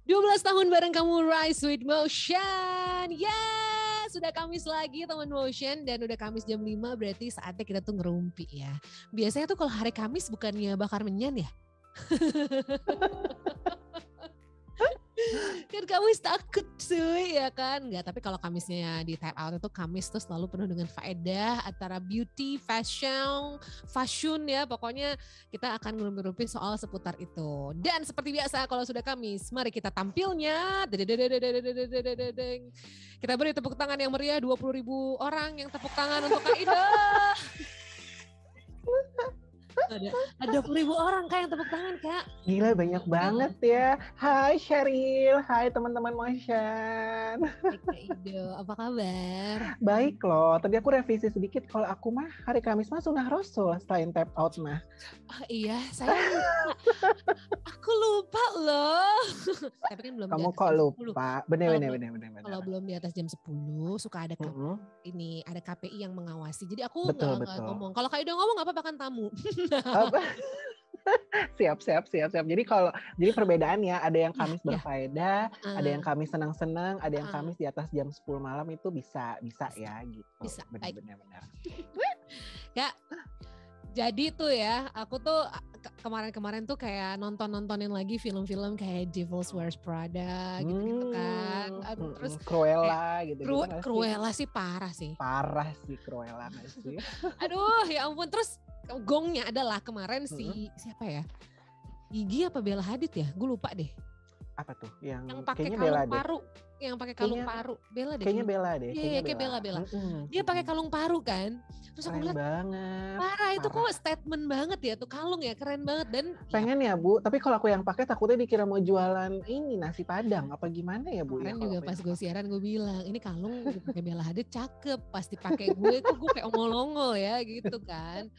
12 tahun bareng kamu Rise with Motion. Yes, sudah Kamis lagi teman Motion dan udah Kamis jam 5 berarti saatnya kita tuh ngerumpi ya. Biasanya tuh kalau hari Kamis bukannya bakar menyan ya? Kan Kamis takut cuy ya kan. Enggak, tapi kalau Kamisnya di Type Out itu Kamis tuh selalu penuh dengan faedah antara beauty, fashion ya. Pokoknya kita akan ngerumpi-rumpi soal seputar itu. Dan seperti biasa kalau sudah Kamis, mari kita tampilnya. Kita beri tepuk tangan yang meriah 20.000 orang yang tepuk tangan untuk Kak Ida. Ada 20.000 orang Kak yang tepuk tangan Kak. Gila banyak banget ya. Hai Sheryl, hai teman-teman Motion. Hai Kak Ido, apa kabar? Baik loh, tadi aku revisi sedikit. Kalau aku mah hari Kamis mah sunnah Rasul selain tap out mah. Oh iya, saya lupa. Aku lupa loh. Tapi kan belum. Kamu kok lupa? Bener. Kalau belum di atas jam 10 suka ada ini ada KPI yang mengawasi. Jadi aku nggak ngomong. Kalau Kak Ido ngomong nggak apa-apa kan tamu. Siap. Jadi perbedaannya ada yang Kamis berfaedah, ada yang Kamis senang-senang, ada yang Kamis di atas jam 10 malam itu bisa ya gitu. Bisa. Benar. Ya. Jadi tuh ya, aku tuh kemarin tuh kayak nontonin lagi film-film kayak Devil's Wears Prada gitu kan. Terus Cruella gitu. Cruella sih parah sih. Parah sih Cruella gak sih? Aduh ya ampun. Terus gongnya adalah kemarin siapa ya? Gigi apa Bella Hadid ya? Gue lupa deh. Apa tuh? Yang pakai kalung paru. Yang pakai kalung paru. Bella deh. Kayaknya Bella deh. Iya, kayak Bella. Dia pakai kalung paru kan. Terus aku bilang, banget. Parah itu kok statement banget ya tuh kalung ya, keren banget. Dan pengen ya Bu, tapi kalau aku yang pakai takutnya dikira mau jualan ini nasi padang. Apa gimana ya Bu? Kemarin juga pas gue siaran gue bilang, ini kalung pakai Bella Hadid cakep. Pas dipakai gue tuh gue kayak ongol-ongol ya gitu kan.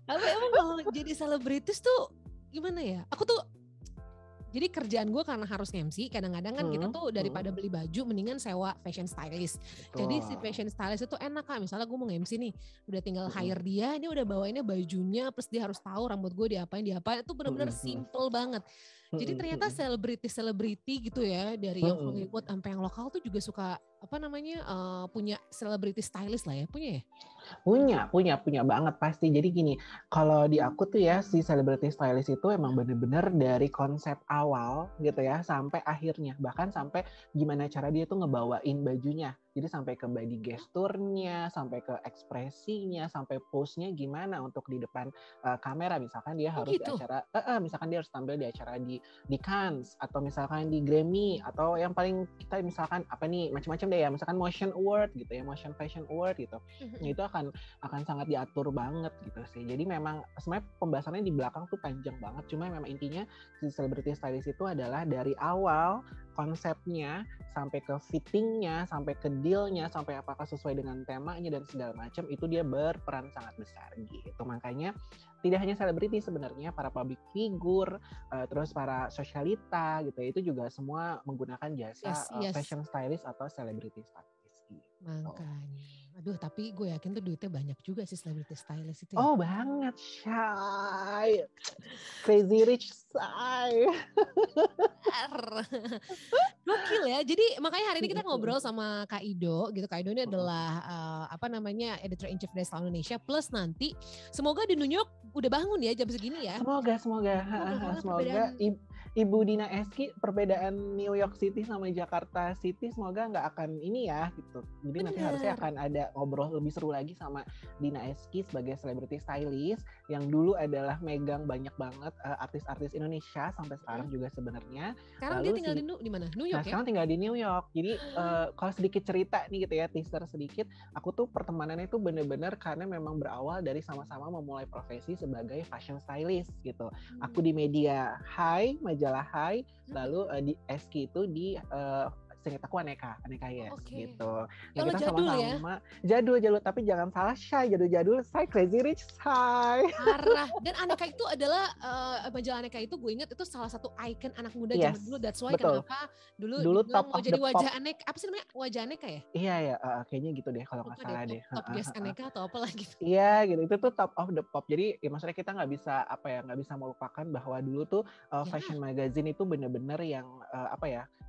Tapi emang kalau jadi selebritis tuh gimana ya? Aku tuh jadi kerjaan gue karena harus MC, kadang-kadang kan kita tuh daripada beli baju mendingan sewa fashion stylist. Betul. Jadi si fashion stylist itu enak Kak, misalnya gue mau MC nih, udah tinggal hire dia, ini udah bawainnya bajunya, plus dia harus tahu rambut gue diapain, itu benar-benar simple banget. Jadi ternyata selebriti gitu ya, dari yang Hollywood sampai yang lokal tuh juga suka punya selebriti stylist lah ya, punya ya? Punya banget pasti. Jadi gini, kalau di aku tuh ya si celebrity stylist itu emang bener-bener dari konsep awal gitu ya sampai akhirnya, bahkan sampai gimana cara dia tuh ngebawain bajunya. Jadi sampai ke body gesturnya, sampai ke ekspresinya, sampai pose-nya gimana untuk di depan kamera. Misalkan dia harus di acara, misalkan dia harus tampil di acara di Cannes atau misalkan di Grammy atau yang paling kita misalkan apa nih macam-macam deh ya, misalkan Motion Award gitu ya, Motion Fashion Award gitu. Nah, itu akan sangat diatur banget gitu sih. Jadi memang sebenarnya pembahasannya di belakang tuh panjang banget. Cuma memang intinya si celebrity stylist itu adalah dari awal konsepnya sampai ke fittingnya, sampai ke dealnya, sampai apakah sesuai dengan temanya dan segala macam, itu dia berperan sangat besar gitu. Makanya tidak hanya selebriti sebenarnya, para public figure, terus para sosialita gitu ya, itu juga semua menggunakan jasa fashion stylist atau celebrity stylist gitu. Makanya. Aduh, tapi gue yakin tuh duitnya banyak juga sih celebrity stylist itu. Oh, banget, Shay. Crazy rich Shay. Gokil ya. Jadi makanya hari ini kita ngobrol sama Kak Ido gitu. Kak Ido ini adalah editor-in-chief dari Style Indonesia. Plus nanti semoga di New York udah bangun ya jam segini ya. Semoga Ibu Dina Eski, perbedaan New York City sama Jakarta City semoga nggak akan ini ya gitu. Jadi nanti harusnya akan ada ngobrol lebih seru lagi sama Dina Eski sebagai celebrity stylist yang dulu adalah megang banyak banget artis-artis Indonesia sampai sekarang juga sebenarnya. Sekarang dia tinggal di mana? New York ya? Sekarang tinggal di New York. Jadi kalau sedikit cerita nih gitu ya, teaser sedikit, aku tuh pertemanannya itu bener-bener karena memang berawal dari sama-sama memulai profesi sebagai fashion stylist gitu. Aku di media Hai, majalah Hai, lalu di Eski itu di seingat aku Aneka Yes Oke. gitu. Nah Kalau kita jadul ya? sama-sama jadul tapi jangan salah Shy, jadul Shy, Crazy Rich Shy. Parah. Dan Aneka itu adalah majalah Aneka itu gue inget itu salah satu icon anak muda zaman dulu. That's why Betul. kenapa dulu Dulu dibilang top mau of jadi the wajah pop. Aneka. Apa sih namanya? Wajah Aneka ya? Iya ya, kayaknya gitu deh kalau nggak Lupa salah deh, deh. top guest Aneka atau apa lagi. Iya gitu, itu tuh top of the pop. Jadi ya maksudnya kita nggak bisa nggak bisa melupakan bahwa dulu tuh fashion magazine itu bener-bener yang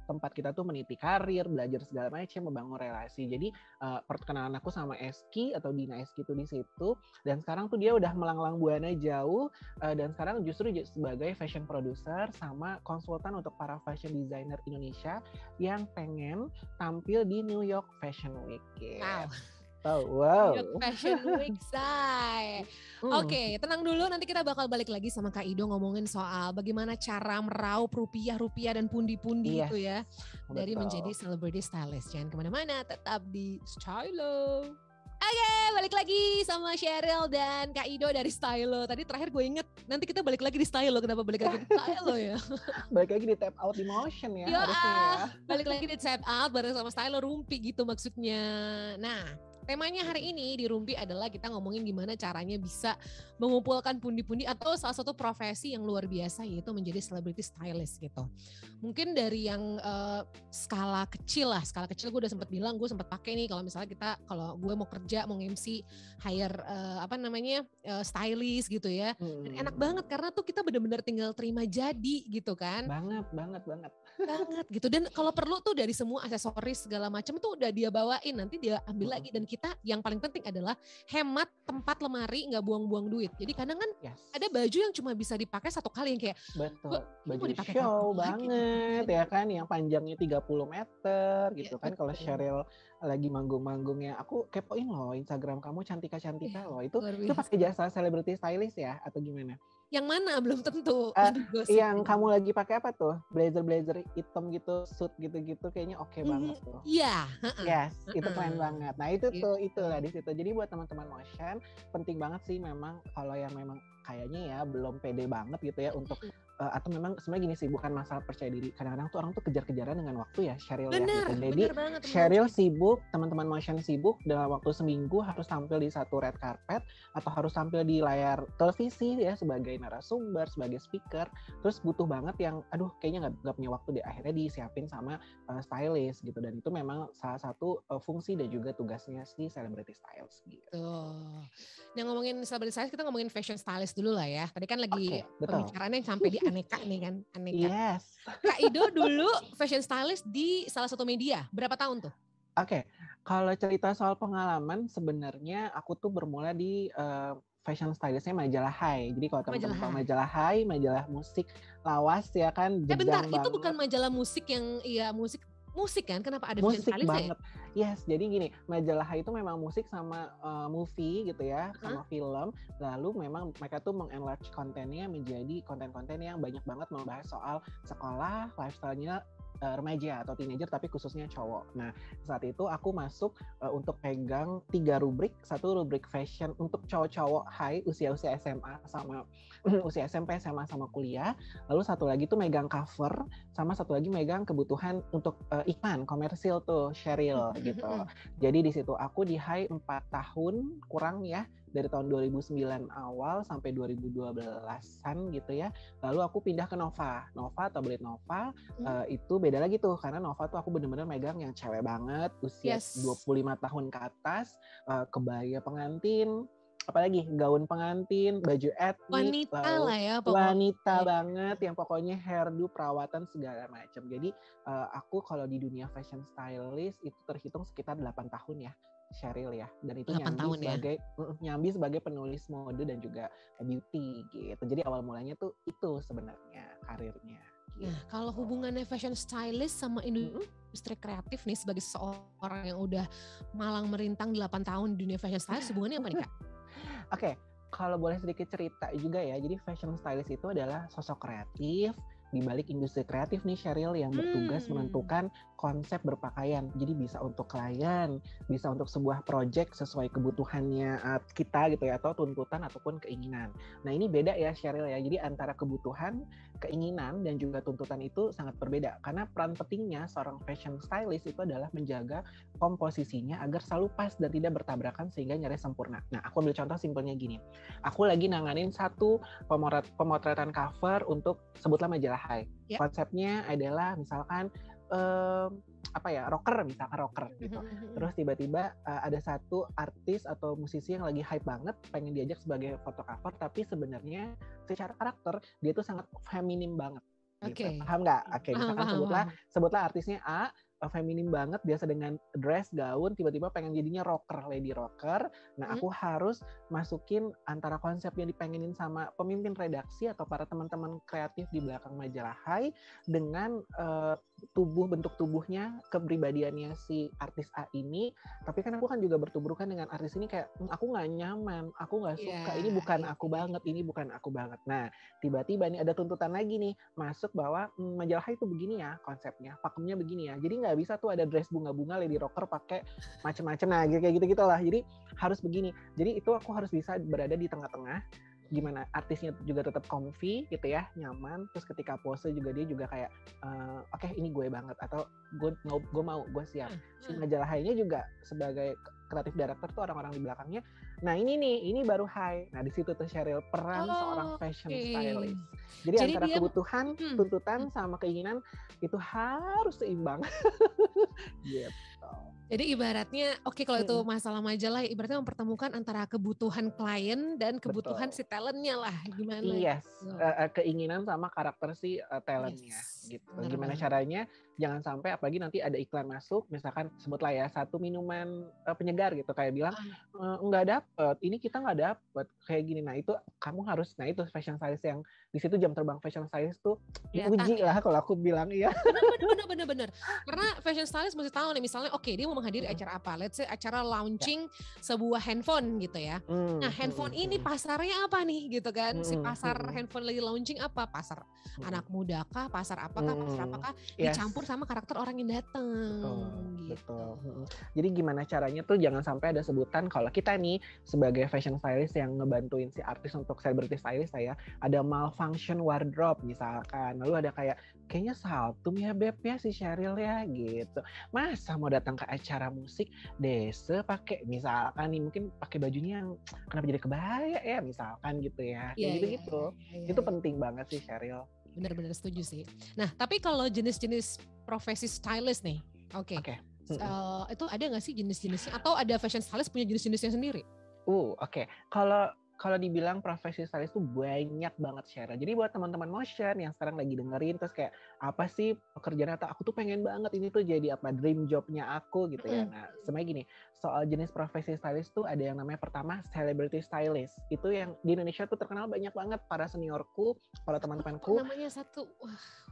tempat kita tuh meniti karir, belajar segala macam, membangun relasi. Jadi perkenalan aku sama Eski atau Dina Eski tuh di situ, dan sekarang tuh dia udah melanglang buana jauh, dan sekarang justru sebagai fashion producer sama konsultan untuk para fashion designer Indonesia yang pengen tampil di New York Fashion Week. Wow. Wow. New York Fashion Week, say. Oke, tenang dulu. Nanti kita bakal balik lagi sama Kak Ido ngomongin soal bagaimana cara meraup rupiah dan pundi-pundi itu ya. Dari menjadi celebrity stylist. Jangan kemana-mana, tetap di Stylo. Oke, balik lagi sama Cheryl dan Kak Ido dari Stylo. Tadi terakhir gue inget, nanti kita balik lagi di Stylo. Kenapa balik lagi di Stylo ya? Balik lagi di Tap Out Emotion ya, harusnya ya. Balik lagi di Tap Out bareng sama Stylo Rumpi gitu maksudnya. Nah, temanya hari ini di Rumpi adalah kita ngomongin gimana caranya bisa mengumpulkan pundi-pundi atau salah satu profesi yang luar biasa yaitu menjadi celebrity stylist gitu. Mungkin dari yang skala kecil gue udah sempat bilang gue sempat pakai nih kalau misalnya kalau gue mau kerja mau MC hire stylist gitu ya. Dan enak banget karena tuh kita benar-benar tinggal terima jadi gitu kan. Banget gitu. Dan kalau perlu tuh dari semua aksesoris segala macam tuh udah dia bawain, nanti dia ambil lagi. Dan kita yang paling penting adalah hemat tempat lemari, nggak buang-buang duit. Jadi kadang kan ada baju yang cuma bisa dipakai satu kali yang kayak betul, baju show banget ya kan, yang panjangnya 30 meter gitu kan. Kalau Cheryl lagi manggung-manggungnya, aku kepoin loh Instagram kamu cantika-cantika loh. Itu pakai jasa celebrity stylist ya atau gimana? Yang mana belum tentu. Yang kamu lagi pakai apa tuh? Blazer hitam gitu, suit gitu-gitu kayaknya oke banget tuh. Iya. Yes, itu keren banget. Nah itu tuh itulah di situ. Jadi buat teman-teman motion penting banget sih memang kalau yang memang kayaknya ya belum pede banget gitu ya untuk atau memang sebenarnya gini sih, bukan masalah percaya diri. Kadang-kadang tuh orang tuh kejar-kejaran dengan waktu ya, Cheryl ya. Gitu. Jadi Cheryl sibuk, teman-teman motion sibuk dalam waktu seminggu harus tampil di satu red carpet atau harus tampil di layar televisi ya sebagai narasumber, sebagai speaker. Terus butuh banget yang, aduh kayaknya nggak punya waktu deh. Akhirnya disiapin sama stylist gitu. Dan itu memang salah satu fungsi dan juga tugasnya si celebrity stylist gitu. Nah ngomongin celebrity stylist, kita ngomongin fashion stylist dulu lah ya. Tadi kan lagi pembicaraannya sampai di Aneka nih kan. Aneka. Yes. Kak Ido dulu fashion stylist di salah satu media. Berapa tahun tuh? Oke, kalau cerita soal pengalaman sebenarnya aku tuh bermula di fashion stylistnya majalah Hai. Jadi kalau teman-teman tahu majalah Hai, majalah musik lawas ya kan. Bentar, itu bukan majalah musik yang musik kan? Kenapa ada fashion stylist banget. Yes, jadi gini, majalah Hai itu memang musik sama movie gitu ya, sama film. Lalu memang mereka tuh mengenlarge kontennya menjadi konten-konten yang banyak banget membahas soal sekolah, lifestyle-nya remaja atau teenager tapi khususnya cowok. Nah saat itu aku masuk untuk pegang 3 rubrik. Satu rubrik fashion untuk cowok-cowok high usia-usia SMA sama usia SMP, SMA sama kuliah. Lalu satu lagi tuh megang cover, sama satu lagi megang kebutuhan untuk iklan komersil tuh Cheryl gitu. Jadi di situ aku di high 4 tahun kurang ya, dari tahun 2009 awal sampai 2012-an gitu ya. Lalu aku pindah ke Nova tabloid Nova. Itu beda lagi tuh, karena Nova tuh aku bener-bener megang yang cewek banget, usia 25 tahun ke atas, kebaya pengantin, apalagi gaun pengantin, baju etnik, wanita lah ya pokoknya. Wanita banget, yang pokoknya hairdo, perawatan segala macam. Jadi aku kalau di dunia fashion stylist itu terhitung sekitar 8 tahun ya, Cheryl ya. Dan itu nyambi sebagai penulis mode dan juga beauty gitu. Jadi awal mulanya tuh itu sebenarnya karirnya. Nah, kalau hubungannya fashion stylist sama industri kreatif nih sebagai seorang yang udah malang merintang 8 tahun di dunia fashion stylist, hubungannya apa nih Kak? Oke, kalau boleh sedikit cerita juga ya. Jadi fashion stylist itu adalah sosok kreatif di balik industri kreatif nih Sheryl yang bertugas menentukan konsep berpakaian. Jadi bisa untuk klien, bisa untuk sebuah project sesuai kebutuhannya kita gitu ya, atau tuntutan ataupun keinginan. Nah ini beda ya Sheryl ya, jadi antara kebutuhan, keinginan, dan juga tuntutan itu sangat berbeda. Karena peran pentingnya seorang fashion stylist itu adalah menjaga komposisinya agar selalu pas dan tidak bertabrakan sehingga nyaris sempurna. Nah aku ambil contoh simpelnya gini, aku lagi nanganin satu pemotretan cover untuk sebutlah majalah Hai. Konsepnya adalah misalkan rocker gitu. Terus tiba-tiba ada satu artis atau musisi yang lagi hype banget, pengen diajak sebagai foto cover, tapi sebenarnya secara karakter dia tuh sangat feminim banget. Gitu. Paham nggak? Oke, misalkan sebutlah artisnya A, feminim banget, biasa dengan dress, gaun, tiba-tiba pengen jadinya rocker, lady rocker. Nah, aku harus masukin antara konsep yang dipengenin sama pemimpin redaksi atau para teman-teman kreatif di belakang majalah Hai dengan bentuk tubuhnya, kepribadiannya si artis A ini. Tapi kan aku kan juga bertuburkan dengan artis ini kayak aku nggak nyaman, aku nggak suka, ini bukan aku banget. Nah, tiba-tiba nih ada tuntutan lagi nih masuk bahwa majalah Hai itu begini ya konsepnya, pakemnya begini ya. Jadi nggak bisa tuh ada dress bunga-bunga lady rocker pakai macem-macem, nah kayak gitu lah. Jadi harus begini. Jadi itu aku harus bisa berada di tengah-tengah, gimana artisnya juga tetap comfy gitu ya, nyaman. Terus ketika pose juga dia juga kayak oke, ini gue banget, atau gue siap. Si majalah Hai-nya juga sebagai kreatif director tuh orang-orang di belakangnya. Nah ini baru Hai. Nah di situ tuh Sheryl peran seorang fashion stylist. Jadi antara kebutuhan, tuntutan sama keinginan itu harus seimbang. Gitu. Jadi ibaratnya kalau itu masalah majalah, ibaratnya mempertemukan antara kebutuhan klien dan kebutuhan si talentnya lah, gimana? Yes, keinginan sama karakter si talentnya gitu. Gimana caranya jangan sampai apalagi nanti ada iklan masuk, misalkan sebutlah ya satu minuman penyegar gitu, kayak bilang nggak dapet, ini kita nggak dapet kayak gini. Nah itu kamu harus, nah itu fashion stylist yang di situ jam terbang fashion stylist tuh diuji lah kalau aku bilang iya. Bener. Karena fashion stylist mesti tahu nih, misalnya dia mau menghadiri acara apa, let's say acara launching sebuah handphone gitu ya. Nah handphone ini pasarnya apa nih gitu kan, si pasar handphone lagi launching apa, pasar anak muda kah, pasar apakah, pasar apakah, dicampur sama karakter orang yang datang. Betul. Jadi gimana caranya tuh jangan sampai ada sebutan kalau kita nih sebagai fashion stylist yang ngebantuin si artis untuk celebrity stylist ada malfunction wardrobe misalkan, lalu ada kayaknya saltum ya Beb ya si Sheryl ya gitu, masa mau datang ke acara musik dese pakai misalkan nih, mungkin pakai bajunya yang kenapa jadi kebaya ya misalkan gitu ya, gitu. Itu penting banget sih Sheryl. Bener-bener setuju sih. Nah tapi kalau jenis-jenis profesi stylist nih, itu ada nggak sih jenis-jenisnya, atau ada fashion stylist punya jenis-jenisnya sendiri? Kalau dibilang profesi stylist tuh banyak banget Sheryl. Jadi buat teman-teman motion yang sekarang lagi dengerin terus kayak apa sih pekerjaan, atau aku tuh pengen banget ini tuh jadi dream jobnya aku gitu ya. Nah sebenarnya gini, soal jenis profesi stylist tuh ada yang namanya pertama celebrity stylist. Itu yang di Indonesia tuh terkenal banyak banget para seniorku, para teman-temanku. Namanya satu.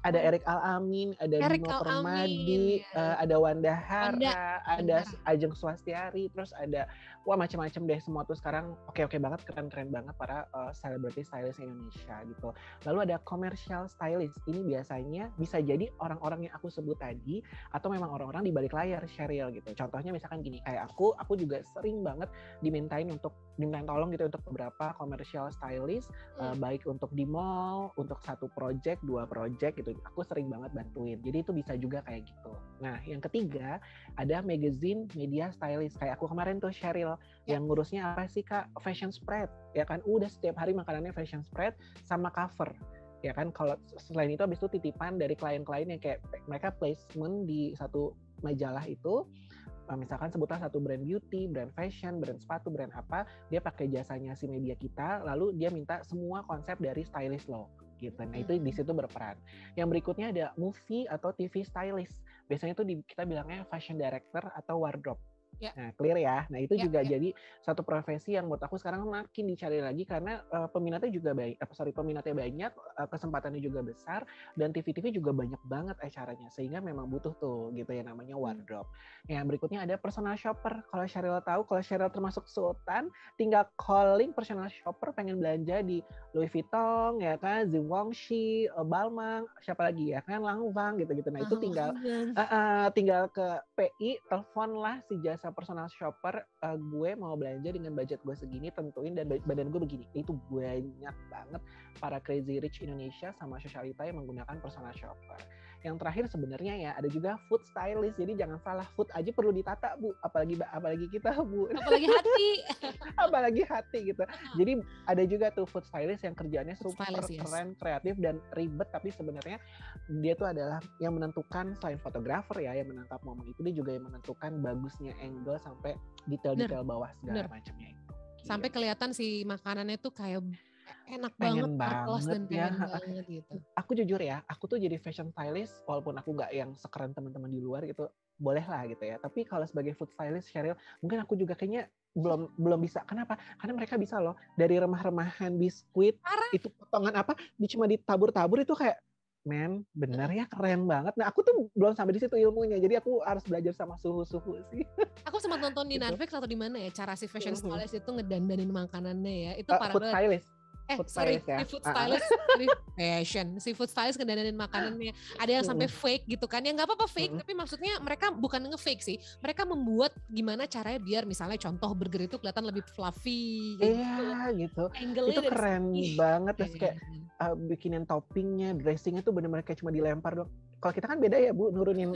Ada Erik Al-Amin, ada Bimo Permadi, ada Wanda Hara, ada Ajeng Swastiari, terus ada macam-macam deh semua tuh sekarang oke banget, keren banget para celebrity stylist Indonesia gitu. Lalu ada commercial stylist. Ini biasanya bisa jadi orang-orang yang aku sebut tadi atau memang orang-orang di balik layar Sheryl gitu. Contohnya misalkan gini, kayak aku juga sering banget dimintain tolong gitu untuk beberapa commercial stylist, baik untuk di mall, untuk satu project, 2 project gitu. Aku sering banget bantuin. Jadi itu bisa juga kayak gitu. Nah, yang ketiga ada magazine media stylist. Kayak aku kemarin tuh Sheryl yang ngurusnya apa sih Kak? Fashion spread. Ya kan, udah setiap hari makanannya fashion spread sama cover. Ya kan, kalau selain itu habis itu titipan dari klien-klien yang kayak mereka placement di satu majalah itu, misalkan sebutlah satu brand beauty, brand fashion, brand sepatu, brand apa, dia pakai jasanya si media kita, lalu dia minta semua konsep dari stylist lo gitu. Nah itu di situ berperan. Yang berikutnya ada movie atau TV stylist. Biasanya itu kita bilangnya fashion director atau wardrobe. Ya. Nah, clear ya. Nah, itu Ya, juga ya. jadi satu profesi yang menurut aku sekarang makin dicari lagi karena peminatnya juga peminatnya banyak, kesempatannya juga besar, dan TV-TV juga banyak banget acaranya. Sehingga memang butuh tuh gitu ya namanya wardrobe. Yang berikutnya ada personal shopper. Kalau Sheryl tahu, kalau Sheryl termasuk sultan, tinggal calling personal shopper pengen belanja di Louis Vuitton ya kan, Givenchy, Balmain, siapa lagi ya kan, Lanvin gitu-gitu. Nah, itu tinggal ke PI, teleponlah si jasa personal shopper, gue mau belanja dengan budget gue segini, tentuin dan badan gue begini. Itu banyak banget para crazy rich Indonesia sama sosialita yang menggunakan personal shopper. Yang terakhir sebenarnya ya ada juga food stylist. Jadi jangan salah, food aja perlu ditata, Bu. Apalagi kita, Bu. Apalagi hati. Apalagi hati gitu. Jadi ada juga tuh food stylist yang kerjaannya super Stylist, keren, kreatif dan ribet, tapi sebenarnya dia tuh adalah yang menentukan, selain fotografer ya yang menangkap momen itu, dia juga yang menentukan bagusnya angle sampai detail-detail bawah segala macamnya itu. Sampai kelihatan si makanannya tuh kayak enak pengen banget, marvelous dan ya. pengen banget gitu. Aku jujur ya, aku tuh jadi fashion stylist walaupun aku nggak yang sekeren teman-teman di luar gitu, boleh lah gitu ya. Tapi kalau sebagai food stylist, Sheryl, mungkin aku juga kayaknya belum bisa. Kenapa? Karena mereka bisa loh dari remah-remahan biskuit, itu potongan apa, cuma ditabur-tabur itu kayak, men, bener ya, keren banget. Nah, aku tuh belum sampai di situ ilmunya, jadi aku harus belajar sama suhu-suhu sih. Aku sempat nonton di Gitu. Netflix atau di mana ya, cara si fashion stylist itu ngedandanin makanannya ya, itu parah Food banget. stylist. Food stylist, fashion, si food stylist ngedandanin makanannya. Ada yang sampai fake gitu kan, ya nggak apa-apa fake, tapi maksudnya mereka bukan nge-fake sih, mereka membuat gimana caranya biar misalnya contoh burger itu kelihatan lebih fluffy. Iya gitu. Itu keren banget, terus kayak bikinin toppingnya, dressingnya tuh bener-bener kayak cuma dilempar doang. Kalau kita kan beda ya, Bu, nurunin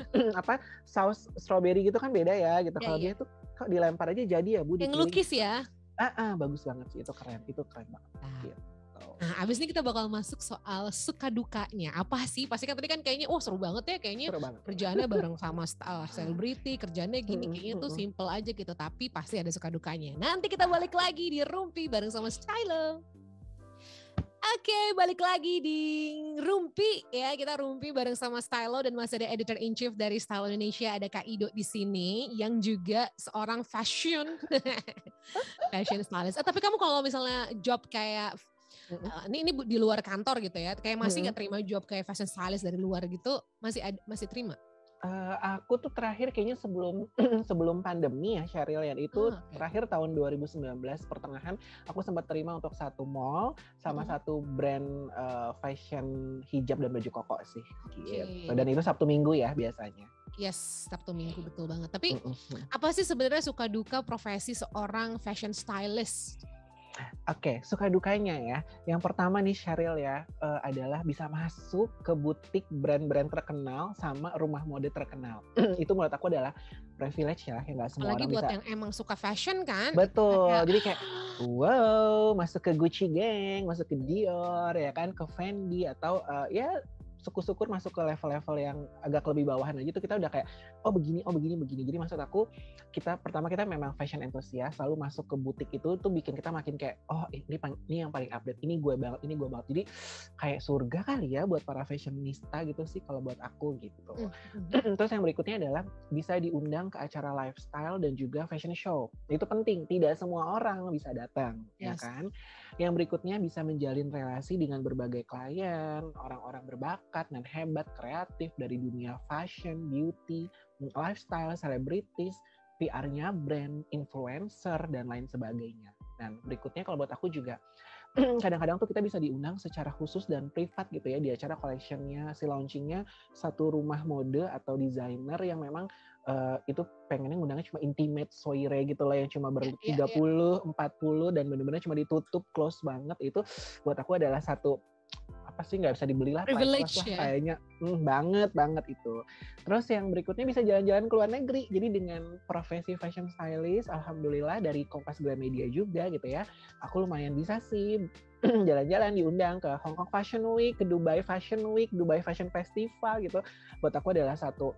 saus strawberry gitu kan beda ya gitu. Kalau dia tuh kok dilempar aja jadi ya, Bu. Yang lukis ya. Bagus banget sih, itu keren banget. Gitu. Nah, abis ini kita bakal masuk soal suka dukanya. Apa sih? Pasti kan tadi kan kayaknya, seru banget ya, kayaknya kerjaannya bareng sama selebriti, kerjaannya gini, kayaknya tuh simple aja gitu. Tapi pasti ada suka dukanya. Nanti kita balik lagi di Rumpi bareng sama Stylo. Oke, balik lagi di Rumpi ya. Kita Rumpi bareng sama Stylo dan masih ada editor in chief dari Style Indonesia, ada Kak Ido di sini yang juga seorang fashion stylist. Tapi kamu kalau misalnya job kayak ini di luar kantor gitu ya, kayak masih nggak terima job kayak fashion stylist dari luar gitu, masih terima? Aku tuh terakhir kayaknya sebelum pandemi ya, Sheryl, ya itu terakhir tahun 2019 pertengahan aku sempat terima untuk satu mall sama satu brand fashion hijab dan baju koko sih gitu. Dan itu Sabtu Minggu ya biasanya. Yes, Sabtu Minggu, betul banget. Tapi apa sih sebenarnya suka duka profesi seorang fashion stylist? Oke, suka dukanya ya. Yang pertama nih, Sheryl ya, adalah bisa masuk ke butik brand-brand terkenal sama rumah mode terkenal. Itu menurut aku adalah privilege ya, yang nggak semua apalagi orang bisa. Apalagi buat yang emang suka fashion kan. Betul, jadi kayak wow, masuk ke Gucci Gang, masuk ke Dior ya kan, ke Fendi atau ya syukur-syukur masuk ke level-level yang agak lebih bawahan aja tuh kita udah kayak begini. Jadi maksud aku pertama kita memang fashion enthusiast, selalu masuk ke butik itu tuh bikin kita makin kayak ini yang paling update, ini gue banget. Jadi kayak surga kali ya buat para fashionista gitu sih kalau buat aku gitu. Terus yang berikutnya adalah bisa diundang ke acara lifestyle dan juga fashion show. Itu penting, tidak semua orang bisa datang, ya kan? Yang berikutnya bisa menjalin relasi dengan berbagai klien, orang-orang berbakat dan hebat, kreatif dari dunia fashion, beauty, lifestyle, selebritis, PR-nya brand, influencer, dan lain sebagainya. Dan berikutnya kalau buat aku juga, kadang-kadang tuh kita bisa diundang secara khusus dan privat gitu ya, di acara collection-nya, si launching-nya satu rumah mode atau desainer yang memang itu pengennya ngundangnya cuma intimate soiree gitu lah, yang cuma 30, 40 dan benar-benar cuma ditutup close banget. Itu buat aku adalah satu nggak bisa dibeli lah, privilege ya? Kayaknya banget itu. Terus yang berikutnya bisa jalan-jalan ke luar negeri. Jadi dengan profesi fashion stylist, alhamdulillah dari Kompas Gramedia juga gitu ya, aku lumayan bisa sih jalan-jalan, diundang ke Hong Kong Fashion Week, ke Dubai Fashion Week, Dubai Fashion Festival gitu. Buat aku adalah satu,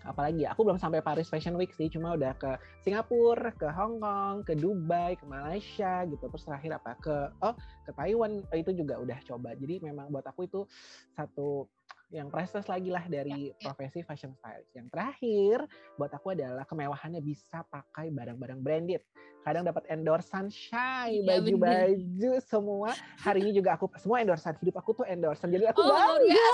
apalagi aku belum sampai Paris Fashion Week sih, cuma udah ke Singapura, ke Hong Kong, ke Dubai, ke Malaysia gitu. Terus terakhir ke Taiwan, itu juga udah coba. Jadi memang buat aku itu satu yang priceless lagi lah dari profesi fashion stylist. Yang terakhir buat aku adalah kemewahannya bisa pakai barang-barang branded. Kadang dapat endorsan Shy, baju-baju semua. Hari ini juga aku semua endorsan, hidup aku tuh endorsan. Jadi aku bangga.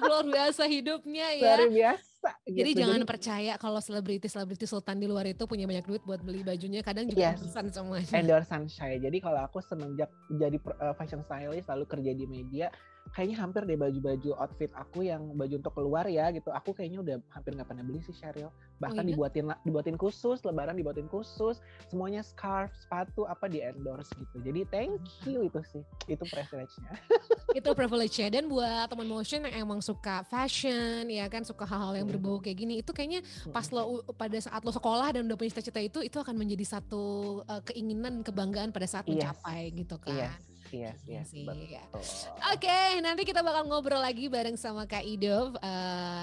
Luar biasa hidupnya ya. Luar biasa. Jadi jangan percaya kalau selebriti sultan di luar itu punya banyak duit buat beli bajunya, kadang juga endorsan semuanya. Endorsan Shy. Jadi kalau aku semenjak jadi fashion stylist lalu kerja di media, kayaknya hampir deh baju-baju outfit aku yang baju untuk keluar ya gitu, aku kayaknya udah hampir nggak pernah beli sih Sheryl. Bahkan dibuatin khusus, lebaran dibuatin khusus, semuanya scarf, sepatu apa di endorse gitu. Jadi thank you itu sih, itu privilege-nya. Itu privilege-nya. Dan buat teman motion yang emang suka fashion, ya kan suka hal-hal yang berbau kayak gini, itu kayaknya pas lo pada saat lo sekolah dan udah punya cita-cita itu akan menjadi satu keinginan, kebanggaan pada saat mencapai gitu kan. Yes, Oke, nanti kita bakal ngobrol lagi bareng sama Kak Ido,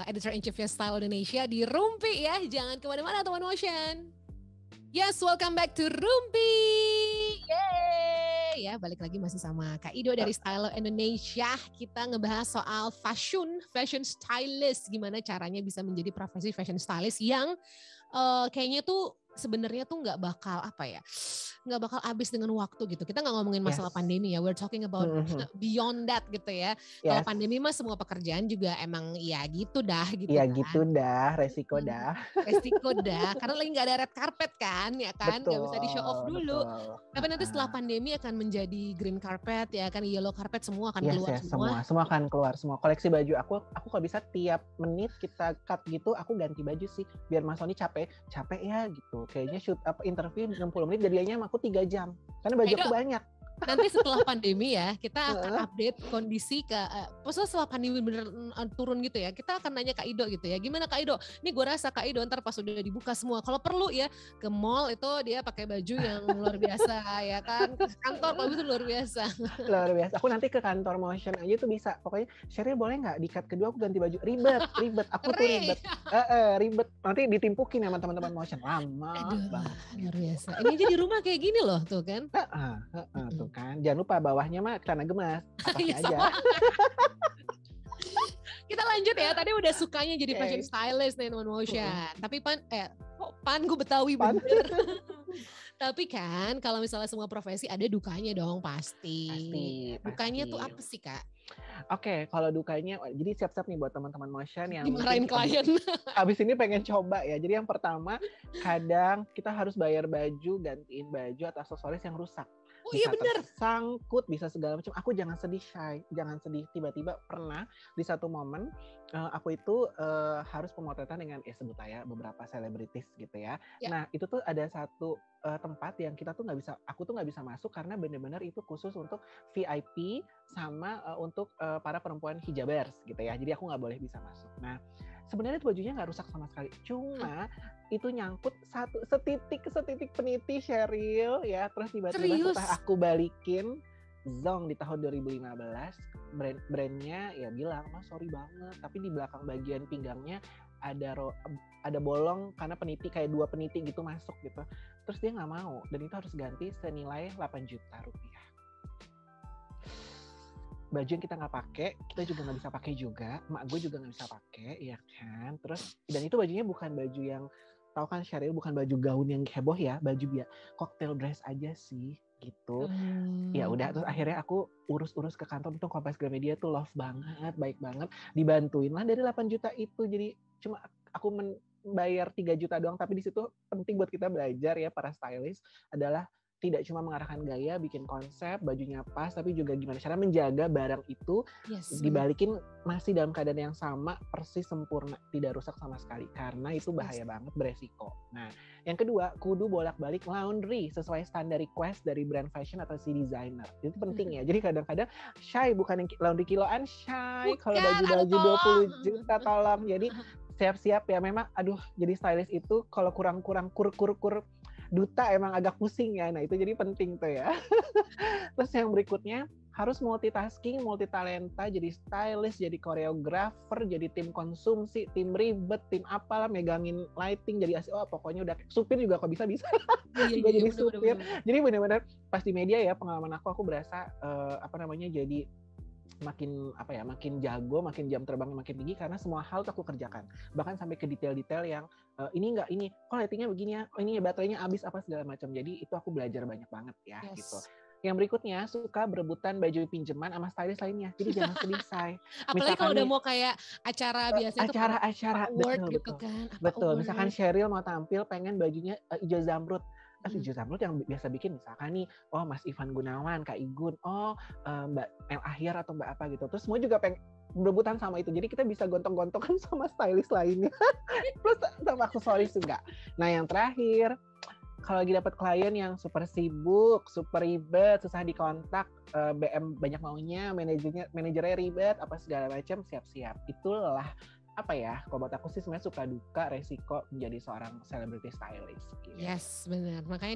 Editor-in-Chief Style Indonesia di Rumpi ya. Jangan kemana-mana teman motion. Yes, welcome back to Rumpi. Yeay. Ya, balik lagi masih sama Kak Ido dari Style Indonesia. Kita ngebahas soal fashion stylist. Gimana caranya bisa menjadi profesi fashion stylist yang kayaknya tuh sebenarnya tuh nggak bakal habis dengan waktu gitu. Kita nggak ngomongin masalah pandemi ya, we're talking about beyond that gitu ya. Kalau pandemi mah semua pekerjaan juga emang ya gitu dah gitu. Ya kan. gitu dah, resiko dah. Karena lagi nggak ada red carpet kan, ya kan, nggak bisa di show off dulu. Tapi nanti setelah pandemi akan menjadi green carpet ya kan, yellow carpet semua akan keluar semua akan keluar semua. Koleksi baju aku kalau bisa tiap menit kita cut gitu, aku ganti baju sih biar Mas Sony capek ya gitu. Kayaknya interview 60 menit jadinya aku 3 jam. Karena baju aku banyak. Nanti setelah pandemi ya, kita akan update kondisi setelah pandemi bener turun gitu ya, kita akan nanya Kak Ido gitu ya, gimana Kak Ido? Ini gue rasa Kak Ido ntar pas udah dibuka semua, kalau perlu ya ke mall itu dia pakai baju yang luar biasa ya kan, ke kantor kalau itu luar biasa. Luar biasa. Aku nanti ke kantor motion aja tuh bisa. Pokoknya Sheryl boleh nggak di cut kedua aku ganti baju, ribet. Aku tuh ribet. Nanti ditimpukin sama teman-teman motion lama banget. Luar biasa. Ini aja di rumah kayak gini loh tuh kan. Tuh kan, jangan lupa bawahnya mah celana gemas, atasnya aja. Kita lanjut ya, tadi udah sukanya jadi fashion stylist nih teman motion. Tapi Pan gue Betawi bener. Tapi kan kalau misalnya semua profesi ada dukanya dong pasti. Dukanya tuh apa sih Kak? Oke, kalau dukanya, jadi siap-siap nih buat teman-teman motion yang dimarahin klien. Abis ini pengen coba ya. Jadi yang pertama, kadang kita harus bayar baju, gantiin baju atau aksesoris yang rusak. Oh iya benar. Sangkut bisa segala macam. Aku jangan sedih Shy, jangan sedih. Tiba-tiba pernah di satu momen aku itu harus pemotretan dengan sebut aja beberapa selebritis gitu ya. Nah itu tuh ada satu tempat yang aku tuh nggak bisa masuk karena benar-benar itu khusus untuk VIP sama untuk para perempuan hijabers gitu ya. Jadi aku nggak boleh bisa masuk. Nah sebenarnya tuh bajunya nggak rusak sama sekali. Cuma itu nyangkut setitik peniti Sheryl ya, terus tiba-tiba setelah aku balikin Zong di tahun 2015 brandnya ya bilang sorry banget, tapi di belakang bagian pinggangnya ada bolong karena peniti kayak 2 peniti gitu masuk gitu, terus dia nggak mau dan itu harus ganti senilai 8 juta rupiah. Baju yang kita nggak pakai, kita juga nggak bisa pakai juga, emak gue juga nggak bisa pakai, ya kan. Terus dan itu bajunya bukan baju yang tahu kan Sheryl, bukan baju gaun yang heboh ya, baju cocktail dress aja sih gitu. Ya udah, terus akhirnya aku urus ke kantor, untung Kompas Gramedia tuh love banget, baik banget, dibantuin lah dari 8 juta itu. Jadi cuma aku bayar 3 juta doang, tapi di situ penting buat kita belajar ya para stylist adalah tidak cuma mengarahkan gaya, bikin konsep, bajunya pas, tapi juga gimana cara menjaga barang itu dibalikin masih dalam keadaan yang sama, persis sempurna, tidak rusak sama sekali. Karena itu bahaya banget, beresiko. Nah, yang kedua, kudu bolak-balik laundry sesuai standar request dari brand fashion atau si designer. Itu penting ya. Jadi kadang-kadang Shy bukan yang laundry kiloan, Shy kalau baju-baju 20 juta tolong. Jadi siap-siap ya. Memang aduh, jadi stylist itu kalau kurang-kurang kur duta emang agak pusing ya. Nah itu jadi penting tuh ya. Terus yang berikutnya harus multitasking, multitalenta, jadi stylist, jadi koreografer, jadi tim konsumsi, tim ribet, tim apalah, megangin lighting, jadi pokoknya udah supir juga kok bisa juga jadi supir. Jadi benar-benar pas di media ya, pengalaman aku berasa jadi makin jago, makin jam terbangnya makin tinggi karena semua hal tuh aku kerjakan. Bahkan sampai ke detail-detail yang ini lightingnya begini ya, ini baterainya habis apa segala macam. Jadi itu aku belajar banyak banget ya gitu. Yang berikutnya suka berebutan baju pinjaman sama stylist lainnya. Jadi jangan sedih, say. Apalagi kalau udah mau kayak acara biasanya acara award betul, gitu kan. Betul. Misalkan Sheryl mau tampil pengen bajunya hijau zamrud. Hijau zamrud yang biasa bikin misalkan nih, Mas Ivan Gunawan, Kak Igun, Mbak El Ahyar atau Mbak apa gitu. Terus semua juga pengen berebutan sama itu. Jadi kita bisa gontok-gontokan sama stylist lainnya. Plus sama aksesoris juga. Nah yang terakhir, kalau lagi dapat klien yang super sibuk, super ribet, susah dikontak, BM banyak maunya, manajernya ribet, apa segala macam, siap-siap. Itulah kalau buat aku sih sebenarnya suka duka resiko menjadi seorang celebrity stylist. Gitu. Yes, benar. Makanya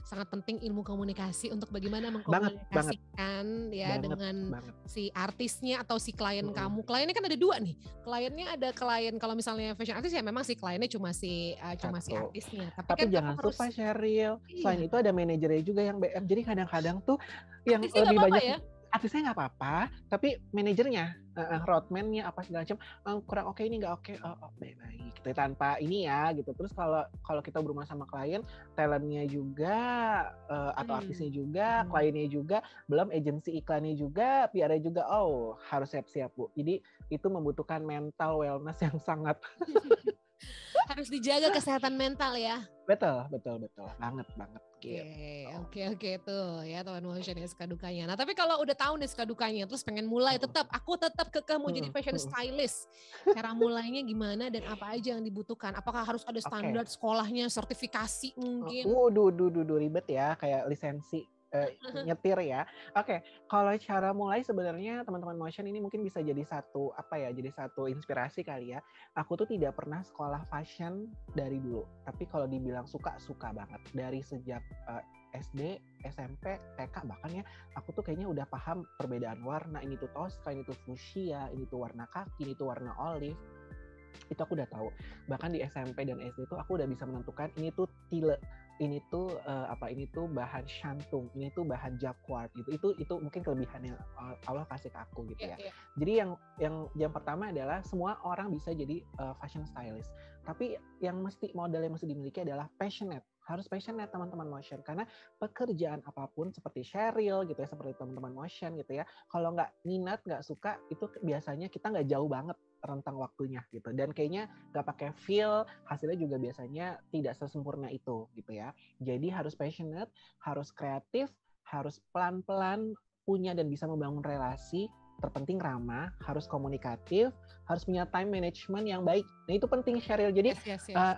sangat penting ilmu komunikasi untuk bagaimana mengkomunikasikan dengan si artisnya atau si klien kamu. Kliennya kan ada 2 nih. Kliennya ada klien kalau misalnya fashion artist ya memang si kliennya cuma si artisnya. Tapi kan jangan lupa Sheryl. Selain itu ada manajernya juga yang BM. Jadi kadang-kadang tuh yang artisnya lebih banyak ya? Artisnya nggak apa-apa, tapi manajernya, roadman-nya apa segala macam, kurang oke ini nggak oke, baik-baik, gitu tanpa ini ya, gitu. Terus kalau kita berhubungan sama klien, talentnya juga, atau artisnya juga, kliennya juga, belum agensi iklannya juga, PR-nya juga, harus siap-siap Bu. Jadi itu membutuhkan mental wellness yang sangat harus dijaga kesehatan mental ya. Betul, banget. Oke tuh ya teman motion ya suka dukanya. Nah tapi kalau udah tahu nih suka dukanya, terus pengen mulai aku tetap kekeh mau jadi fashion stylist. Cara mulainya gimana dan apa aja yang dibutuhkan? Apakah harus ada standar sekolahnya, sertifikasi mungkin? Ribet ya, kayak lisensi. Nyetir ya. Oke, kalau cara mulai sebenarnya teman-teman motion ini mungkin bisa jadi satu inspirasi kali ya. Aku tuh tidak pernah sekolah fashion dari dulu, tapi kalau dibilang suka banget dari sejak SD, SMP, TK bahkan ya, aku tuh kayaknya udah paham perbedaan warna. Ini tuh tosca, ini tuh fuchsia, ini tuh warna kaki, ini tuh warna olive. Itu aku udah tahu. Bahkan di SMP dan SD tuh aku udah bisa menentukan ini tuh tile, ini tuh ini tuh bahan shantung, ini tuh bahan jacquard gitu. Itu mungkin kelebihan yang Allah kasih ke aku gitu ya. Jadi yang pertama adalah semua orang bisa jadi fashion stylist. Tapi modal yang mesti dimiliki adalah passionate. Harus passionate teman-teman motion, karena pekerjaan apapun seperti Sheryl gitu ya, seperti teman-teman motion gitu ya, kalau nggak minat, nggak suka, itu biasanya kita nggak jauh banget rentang waktunya gitu, dan kayaknya nggak pakai feel, hasilnya juga biasanya tidak sesempurna itu gitu ya. Jadi harus passionate, harus kreatif, harus pelan-pelan punya dan bisa membangun relasi, terpenting ramah, harus komunikatif, harus punya time management yang baik. Nah itu penting Sheryl. Jadi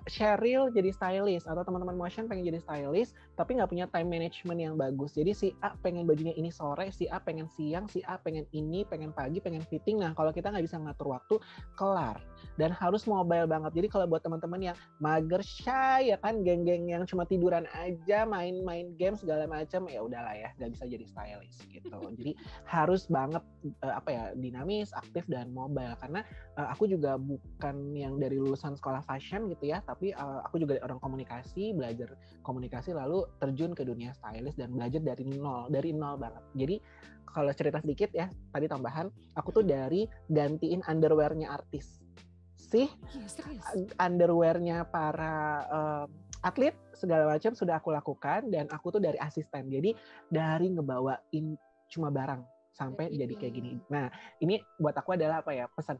Sheryl jadi stylist atau teman-teman motion pengen jadi stylist, tapi nggak punya time management yang bagus. Jadi si A pengen bajunya ini sore, si A pengen siang, si A pengen ini, pengen pagi, pengen fitting. Nah kalau kita nggak bisa ngatur waktu, kelar. Dan harus mobile banget. Jadi kalau buat teman-teman yang mager, shy, ya kan, geng-geng yang cuma tiduran aja, main game segala macam, ya udahlah ya, nggak bisa jadi stylist gitu. Jadi harus banget dinamis, aktif dan mobile. Karena aku juga bukan yang dari lulusan sekolah fashion gitu ya, tapi aku juga orang komunikasi, belajar komunikasi lalu terjun ke dunia stylist dan belajar dari nol banget. Jadi kalau cerita sedikit ya, tadi tambahan, aku tuh dari gantiin underwear-nya artis. Underwear-nya para atlet segala macam sudah aku lakukan, dan aku tuh dari asisten. Jadi dari ngebawain cuma barang sampai jadi kayak gini. Nah, ini buat aku adalah pesan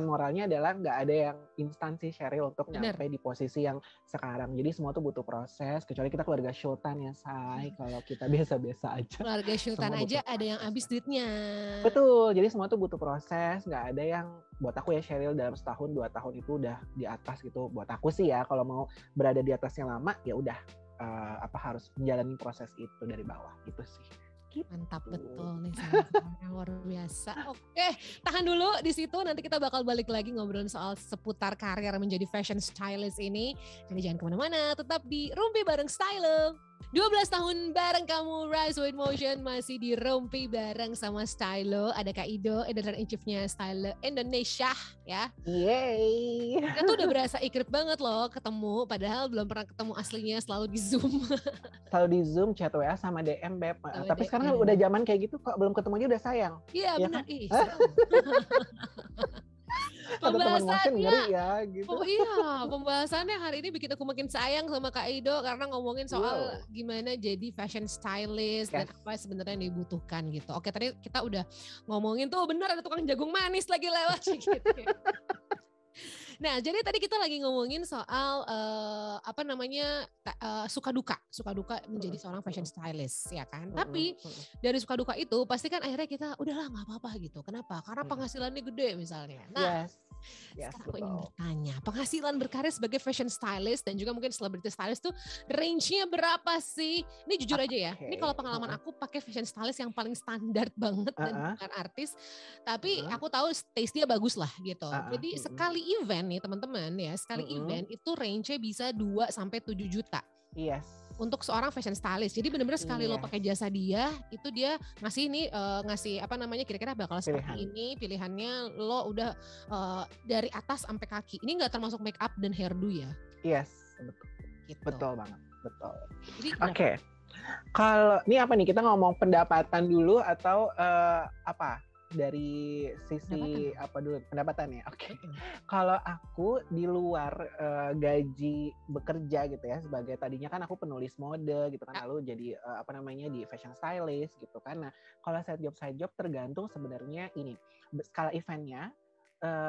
moralnya adalah nggak ada yang instansi Sheryl untuk nyampe di posisi yang sekarang. Jadi semua tuh butuh proses, kecuali kita keluarga Sultan ya, say. Kalau kita biasa-biasa aja. Keluarga Sultan aja ada yang habis duitnya. Betul, jadi semua tuh butuh proses, nggak ada yang buat aku ya Sheryl dalam setahun 2 tahun itu udah di atas gitu. Buat aku sih ya, kalau mau berada di atasnya lama ya udah harus menjalani proses itu dari bawah gitu sih. Mantap betul nih, yang luar biasa. Oke, tahan dulu di situ, nanti kita bakal balik lagi ngobrolin soal seputar karir menjadi fashion stylist ini. Jadi jangan kemana-mana, tetap di Rumpi Bareng Style. 12 tahun bareng kamu, Rise with Motion masih di Rompi bareng sama Stylo. Ada Kak Ido, editor-in-chiefnya Stylo Indonesia ya. Yeay. Kita tuh udah berasa ikrip banget loh ketemu, padahal belum pernah ketemu aslinya, selalu di Zoom. Selalu di Zoom, chat WA sama DM, Beb. Sama Tapi DM. sekarang udah zaman kayak gitu kok, belum ketemu aja udah sayang. Iya Ya benar, kan? ih. Kata teman motion ngeri ya gitu. Oh iya, pembahasannya hari ini bikin aku makin sayang sama Kak Ido karena ngomongin soal gimana jadi fashion stylist dan apa sebenarnya yang dibutuhkan gitu. Oke, tadi kita udah ngomongin tuh benar ada tukang jagung manis lagi lewat gitu. Nah, jadi tadi kita lagi ngomongin soal suka duka menjadi seorang fashion stylist ya kan. Tapi dari suka duka itu pasti kan akhirnya kita udahlah nggak apa-apa gitu. Kenapa? Karena penghasilannya gede misalnya. Nah, sekarang aku ingin bertanya, penghasilan berkarir sebagai fashion stylist dan juga mungkin celebrity stylist tuh range-nya berapa sih? Ini jujur aja ya, ini kalau pengalaman aku pakai fashion stylist yang paling standar banget dan bukan artis, tapi aku tahu taste-nya bagus lah gitu. Jadi sekali event nih teman-teman ya, sekali event itu range-nya bisa 2 sampai 7 juta. Yes. Untuk seorang fashion stylist. Jadi benar-benar sekali lo pakai jasa dia, itu dia ngasih apa namanya kira-kira bakal seperti ini, pilihannya lo udah dari atas sampai kaki. Ini nggak termasuk make up dan hairdo ya? Yes, betul. Gitu. Betul banget, betul. Oke. Kalau ini apa nih, kita ngomong pendapatan dulu atau apa? Dari sisi apa dulu pendapatannya? Oke. Kalau aku di luar gaji bekerja gitu ya, sebagai tadinya kan aku penulis mode gitu kan, lalu jadi di fashion stylist gitu kan. Nah, kalau side job tergantung sebenarnya ini skala eventnya.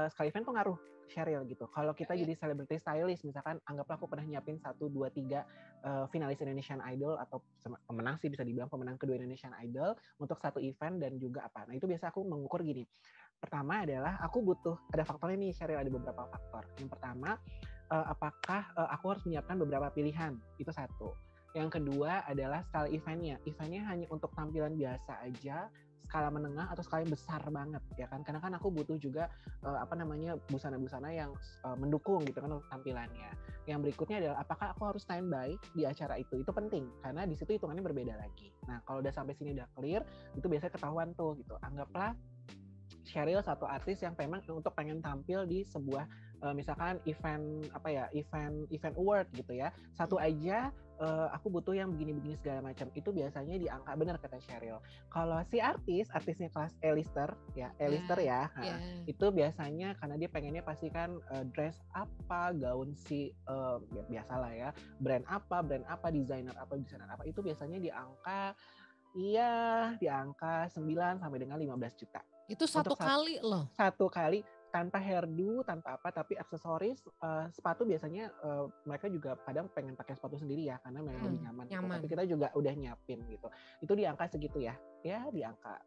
Skala event tuh ngaruh, Sheryl gitu. Kalau kita jadi celebrity stylist, misalkan anggaplah aku pernah nyiapin 1, 2, 3 finalis Indonesian Idol atau pemenang sih bisa dibilang pemenang kedua Indonesian Idol untuk satu event dan juga apa. Nah itu biasa aku mengukur gini. Pertama adalah aku butuh, ada faktornya nih Sheryl, ada beberapa faktor. Yang pertama, apakah aku harus menyiapkan beberapa pilihan, itu satu. Yang kedua adalah skala eventnya. Eventnya hanya untuk tampilan biasa aja, skala menengah atau skala yang besar banget ya kan, karena kan aku butuh juga busana-busana yang mendukung gitu kan untuk tampilannya. Yang berikutnya adalah apakah aku harus standby di acara itu penting karena di situ hitungannya berbeda lagi. Nah kalau udah sampai sini udah clear, itu biasanya ketahuan tuh gitu. Anggaplah Sheryl satu artis yang memang untuk pengen tampil di sebuah misalkan event award gitu ya, satu aja aku butuh yang begini-begini segala macam. Itu biasanya di angka, benar kata Sheryl. Kalau si artisnya kelas A-lister ya, itu biasanya karena dia pengennya pastikan dress apa, gaun si biasalah ya, brand apa, desainer apa, itu biasanya di angka 9 sampai dengan 15 juta. Itu satu kali loh. Satu kali tanpa hairdo, tanpa apa, tapi aksesoris, sepatu biasanya mereka juga kadang pengen pakai sepatu sendiri ya, karena memang lebih nyaman. Gitu. Tapi kita juga udah nyiapin gitu. Itu di angka segitu ya, di angka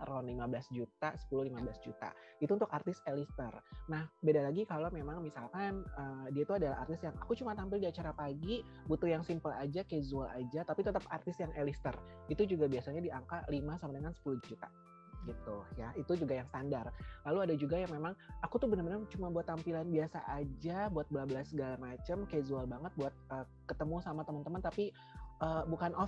around 15 juta, 10-15 juta. Itu untuk artis A-lister. Nah, beda lagi kalau memang misalkan dia itu adalah artis yang aku cuma tampil di acara pagi, butuh yang simple aja, casual aja, tapi tetap artis yang A-lister. Itu juga biasanya di angka 5 sampai dengan 10 juta. Gitu ya, itu juga yang standar. Lalu ada juga yang memang aku tuh benar-benar cuma buat tampilan biasa aja, buat bla-bla segala macam, casual banget buat ketemu sama teman-teman, tapi bukan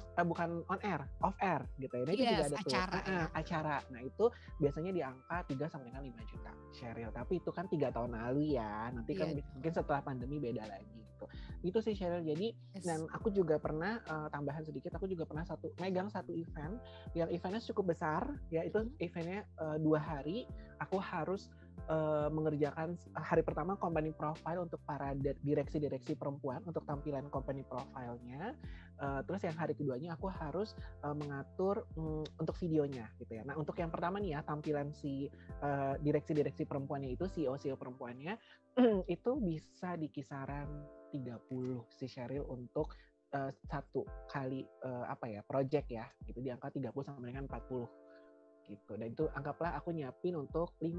on air, off air gitu ya. Nah, itu juga ada acara. Nah, itu biasanya di angka 3 sampai dengan 5 juta, Sheryl. Tapi itu kan 3 tahun lalu ya. Nanti kan mungkin setelah pandemi beda lagi gitu. Itu sih Sheryl. Jadi dan aku juga pernah tambahan sedikit, aku juga pernah megang satu event yang eventnya cukup besar ya. Itu eventnya 2 hari. Aku harus mengerjakan hari pertama company profile untuk para direksi perempuan untuk tampilan company profile-nya. Terus yang hari keduanya aku harus mengatur untuk videonya gitu ya. Nah untuk yang pertama nih ya, tampilan si direksi perempuannya itu, CEO perempuannya itu bisa di kisaran 30 si Sheryl untuk satu kali project ya, gitu di angka 30 sampai dengan 40 gitu. Dan itu anggaplah aku nyiapin untuk 5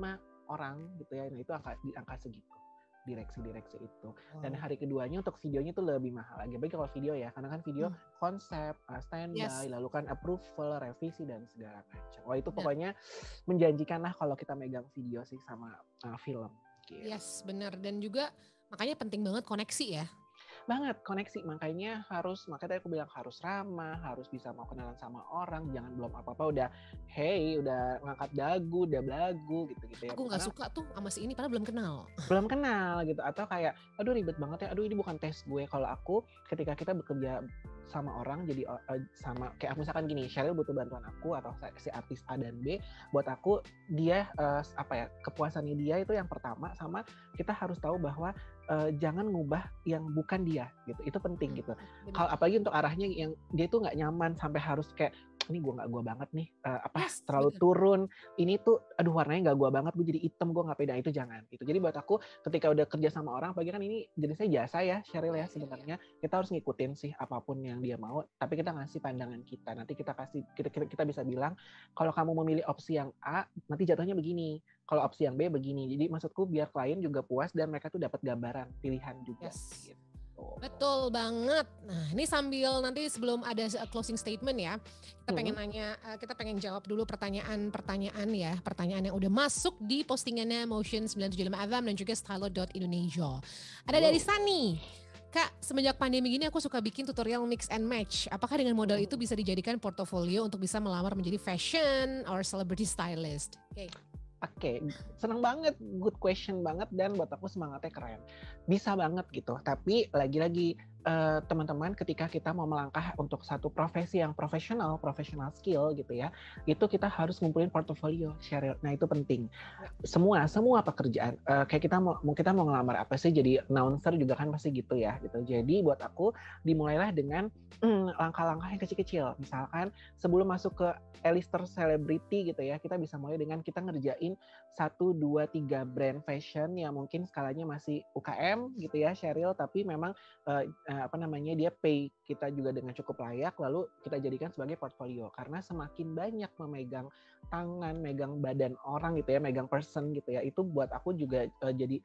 orang gitu ya. Nah itu di angka segitu direksi itu. Dan hari keduanya untuk videonya itu lebih mahal lagi. Apalagi kalau video ya, karena kan video konsep, standby, lalu kan approval, revisi dan segala macam. Wah itu pokoknya menjanjikan lah kalau kita megang video sih sama film. Gitu. Yes benar, dan juga makanya penting banget koneksi ya. banget koneksi, makanya tadi aku bilang harus ramah, harus bisa mau kenalan sama orang, jangan belum apa-apa udah udah ngangkat dagu, udah belagu gitu ya. Aku nggak suka tuh sama si ini padahal belum kenal gitu, atau kayak aduh ribet banget ya, aduh ini bukan tes gue. Kalau aku ketika kita bekerja sama orang, jadi sama kayak aku misalkan gini, Sheryl butuh bantuan aku atau si artis A dan B, buat aku dia kepuasannya dia itu yang pertama, sama kita harus tahu bahwa jangan ngubah yang bukan dia gitu, itu penting gitu. Kalau apalagi untuk arahnya yang dia tuh nggak nyaman sampai harus kayak ini gue banget nih, terlalu turun, ini tuh aduh warnanya nggak gue banget, gue jadi hitam, gue nggak pede, itu jangan gitu. Jadi buat aku ketika udah kerja sama orang, apalagi kan ini jenisnya jasa ya Sheryl ya, sebenarnya kita harus ngikutin sih apapun yang dia mau, tapi kita ngasih pandangan kita, nanti kita bisa bilang kalau kamu memilih opsi yang A nanti jatuhnya begini, kalau opsi yang B begini. Jadi maksudku biar klien juga puas dan mereka tuh dapat gambaran pilihan juga. Gitu. Betul banget. Nah, ini sambil nanti sebelum ada closing statement ya, kita pengen nanya, kita pengen jawab dulu pertanyaan yang udah masuk di postingannya Motion 975 FM dan juga stylo.indonesia. Ada dari Sani. Kak, semenjak pandemi gini aku suka bikin tutorial mix and match. Apakah dengan modal itu bisa dijadikan portofolio untuk bisa melamar menjadi fashion or celebrity stylist? Oke, seneng banget, good question banget, dan buat aku semangatnya keren. Bisa banget gitu, tapi lagi-lagi teman-teman ketika kita mau melangkah untuk satu profesi yang profesional skill gitu ya, itu kita harus ngumpulin portofolio, Sheryl. Nah itu penting. Semua pekerjaan, kayak kita mau ngelamar apa sih, jadi announcer juga kan pasti gitu ya gitu. Jadi buat aku dimulailah dengan langkah-langkah yang kecil-kecil. Misalkan sebelum masuk ke A-lister celebrity gitu ya, kita bisa mulai dengan kita ngerjain 1, 2, 3 brand fashion yang mungkin skalanya masih UKM gitu ya Sheryl, tapi memang dia pay kita juga dengan cukup layak, lalu kita jadikan sebagai portfolio. Karena semakin banyak memegang tangan, megang badan orang gitu ya, megang person gitu ya, itu buat aku juga jadi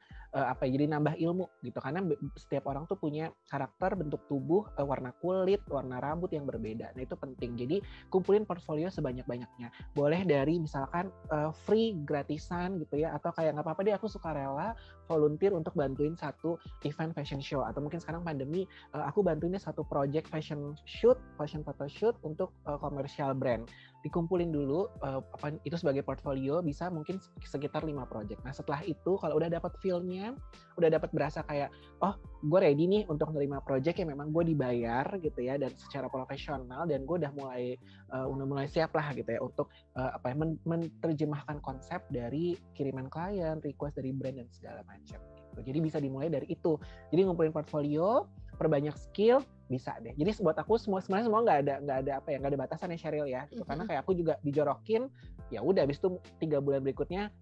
nambah ilmu gitu. Karena setiap orang tuh punya karakter, bentuk tubuh, warna kulit, warna rambut yang berbeda. Nah itu penting. Jadi kumpulin portfolio sebanyak-banyaknya. Boleh dari misalkan free, gratisan gitu ya, atau kayak nggak apa-apa deh aku suka rela volunteer untuk bantuin satu event fashion show, atau mungkin sekarang pandemi aku bantuinnya satu project fashion photoshoot untuk komersial brand. Dikumpulin dulu itu sebagai portfolio, bisa mungkin sekitar 5 project. Nah setelah itu kalau udah dapat feel-nya, udah dapat berasa kayak oh gue ready nih untuk nerima project yang memang gue dibayar gitu ya, dan secara profesional, dan gue udah mulai siap lah gitu ya untuk menerjemahkan konsep dari kiriman klien, request dari brand dan segala macam gitu. Jadi bisa dimulai dari itu. Jadi ngumpulin portfolio, perbanyak skill, bisa deh. Jadi buat aku sebenarnya semua nggak ada batasan ya Sheryl ya gitu. Karena kayak aku juga dijorokin, ya udah habis itu 3 bulan berikutnya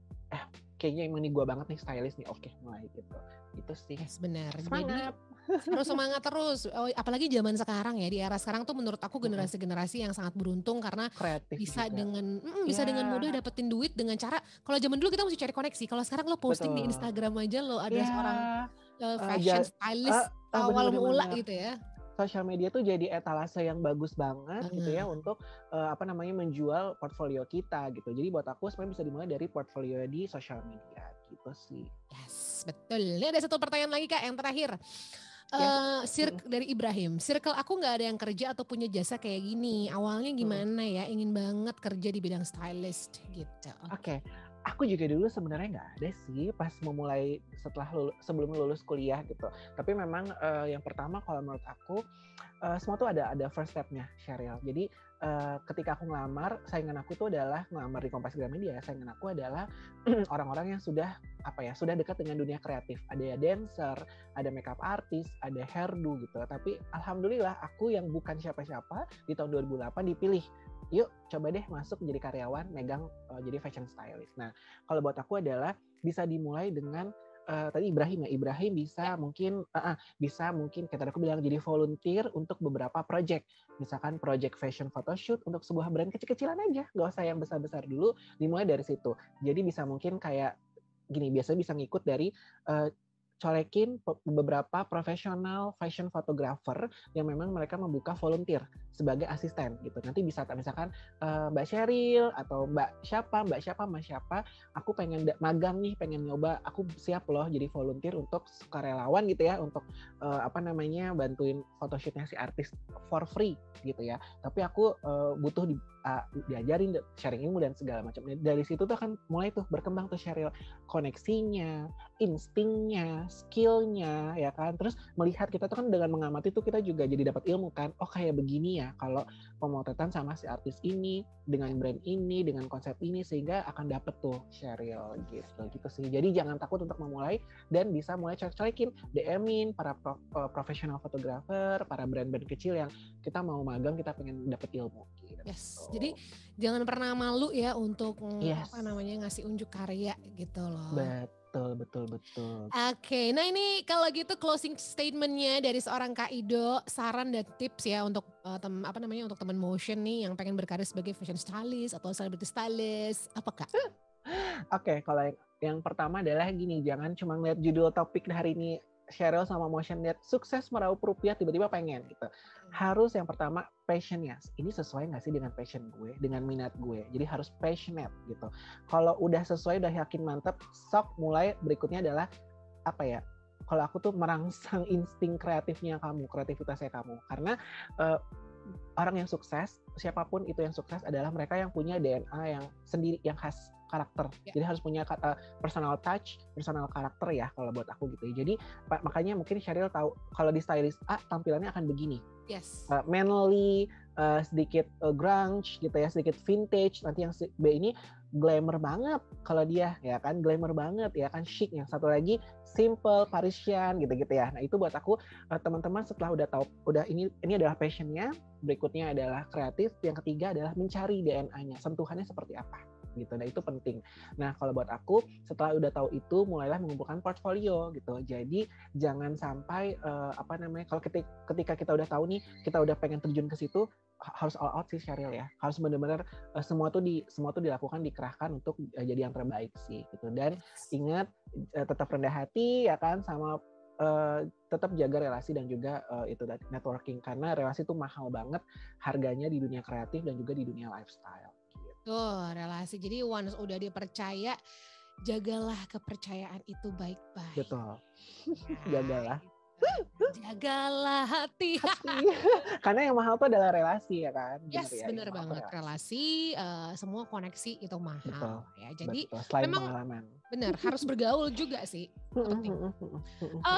kayaknya emang nih gue banget nih stylist nih, oke mulai gitu. Itu sih. Benar. Semangat. Jadi harus semangat terus. Apalagi zaman sekarang ya, di era sekarang tuh menurut aku generasi-generasi yang sangat beruntung karena kreatif bisa juga. dengan mudah dapetin duit dengan cara, kalau zaman dulu kita mesti cari koneksi. Kalau sekarang lo posting di Instagram aja lo ada seorang fashion stylist awal mula gitu ya. Sosial media tuh jadi etalase yang bagus banget gitu ya untuk menjual portfolio kita gitu. Jadi buat aku sebenarnya bisa dimulai dari portfolio di sosial media gitu sih. Yes, betul. Ini ada satu pertanyaan lagi Kak, yang terakhir. Dari Ibrahim, circle aku nggak ada yang kerja atau punya jasa kayak gini. Awalnya gimana ya? Ingin banget kerja di bidang stylist gitu. Oke. Aku juga dulu sebenarnya nggak ada sih pas memulai sebelum lulus kuliah gitu. Tapi memang yang pertama kalau menurut aku semua tuh ada first step-nya, Sheryl. Jadi ketika aku ngelamar, saingan aku tuh adalah ngelamar di Kompas Gramedia. Saingan aku adalah orang-orang yang sudah dekat dengan dunia kreatif. Ada dancer, ada makeup artist, ada hairdo gitu. Tapi alhamdulillah aku yang bukan siapa-siapa di tahun 2008 dipilih. Yuk coba deh masuk jadi karyawan, megang jadi fashion stylist. Nah kalau buat aku adalah bisa dimulai dengan tadi Ibrahim bisa mungkin kayak tadi aku bilang jadi volunteer untuk beberapa project. Misalkan project fashion photoshoot untuk sebuah brand kecil-kecilan aja, nggak usah yang besar-besar dulu, dimulai dari situ. Jadi bisa mungkin kayak gini, biasanya bisa ngikut dari colekin beberapa profesional fashion photographer yang memang mereka membuka volunteer sebagai asisten gitu. Nanti bisa misalkan Mbak Sheryl atau Mbak siapa, Mas siapa, aku pengen magang nih, pengen nyoba, aku siap loh jadi volunteer untuk sukarelawan gitu ya, untuk bantuin photoshootnya si artis for free gitu ya. Tapi aku butuh diajarin sharing ilmu dan segala macam. Dari situ tuh kan mulai tuh berkembang tuh Sheryl, koneksinya, instingnya, skillnya, ya kan. Terus melihat kita tuh kan dengan mengamati tuh kita juga jadi dapat ilmu kan. Oh kayak begini ya kalau pemotretan sama si artis ini dengan brand ini, dengan konsep ini, sehingga akan dapet tuh Sheryl gitu sih. Jadi jangan takut untuk memulai dan bisa mulai colek-colekin, DM-in para profesional fotografer, para brand-brand kecil yang kita mau magang, kita pengen dapet ilmu gitu. Yes. Jadi jangan pernah malu ya untuk Yes. ngasih unjuk karya gitu loh. Betul. Oke, nah ini kalau gitu closing statementnya dari seorang Kak Ido, saran dan tips ya untuk untuk teman motion nih yang pengen berkarir sebagai fashion stylist atau celebrity stylist, apa Kak? Oke, kalau yang pertama adalah gini, jangan cuma ngeliat judul topik hari ini Sheryl sama Motion lihat sukses meraup rupiah tiba-tiba pengen gitu. Harus yang pertama passionnya. Ini sesuai nggak sih dengan passion gue, dengan minat gue. Jadi harus passionate gitu. Kalau udah sesuai, udah yakin mantep, sok mulai berikutnya adalah apa ya? Kalau aku tuh merangsang insting kreatifnya kamu, kreativitasnya kamu. Karena orang yang sukses, siapapun itu yang sukses adalah mereka yang punya DNA yang sendiri, yang khas karakter. Jadi harus punya personal touch, personal karakter ya kalau buat aku gitu. Jadi makanya mungkin Sheryl tahu kalau di stylist A tampilannya akan begini. Yes. Manly, sedikit grunge gitu ya, sedikit vintage. Nanti yang B ini glamour banget kalau dia ya kan, glamour banget ya kan, chic. Yang satu lagi simple, Parisian gitu-gitu ya. Nah itu buat aku teman-teman setelah udah tahu, udah ini adalah passionnya, berikutnya adalah kreatif, yang ketiga adalah mencari DNA-nya, sentuhannya seperti apa gitu. Nah itu penting. Nah kalau buat aku setelah udah tahu itu, mulailah mengumpulkan portfolio gitu. Jadi jangan sampai kalau ketika kita udah tahu nih, kita udah pengen terjun ke situ, harus all out sih Sheryl ya. Harus benar-benar semua tuh dilakukan, dikerahkan untuk jadi yang terbaik sih gitu. Dan ingat tetap rendah hati ya kan, sama tetap jaga relasi dan juga itu networking, karena relasi itu mahal banget harganya di dunia kreatif dan juga di dunia lifestyle. Tuh relasi, jadi once udah dipercaya, jagalah kepercayaan itu baik-baik. Betul, jagalah. Jagalah hati. Karena yang mahal itu adalah relasi ya kan. Yes, bener banget. Relasi, semua koneksi itu mahal. Betul, ya. Jadi selain memang pengalaman. Bener, harus bergaul juga sih.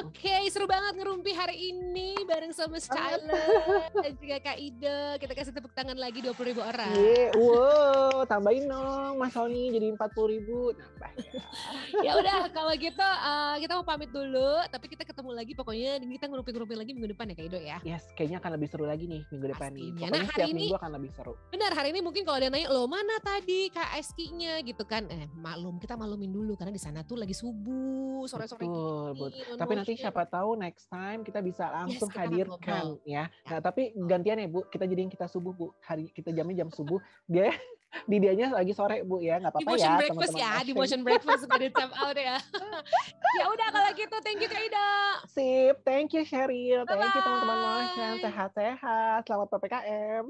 Oke, seru banget ngerumpi hari ini bareng sama Stylist dan juga Kak Ida. Kita kasih tepuk tangan lagi 20.000 orang. Wow, tambahin dong Mas Sony jadi 40.000, nambah ya. Ya udah, kalau gitu kita mau pamit dulu, tapi kita ketemu lagi pokoknya, kita ngerumpi lagi minggu depan ya Kak Ido ya. Yes, kayaknya akan lebih seru lagi nih minggu depan nih. Pokoknya nah, setiap minggu akan lebih seru. Benar, hari ini mungkin kalau ada yang nanya, lo mana tadi KSK-nya gitu kan. Maklum, kita maklumin dulu karena di sana tuh lagi subuh, sore-sore gini. Tapi nanti siapa tahu next time kita bisa langsung hadirkan ya. Nah, tapi gantian ya Bu, kita jadiin kita subuh Bu. Kita jamnya jam subuh, dianya lagi sore Bu ya, nggak apa-apa ya teman-teman. Di motion breakfast sudah di tap out ya. Ya udah kalau gitu, thank you Kak Ida. Sip, thank you Sheryl, thank you teman-teman motion, sehat-sehat, selamat PPKM.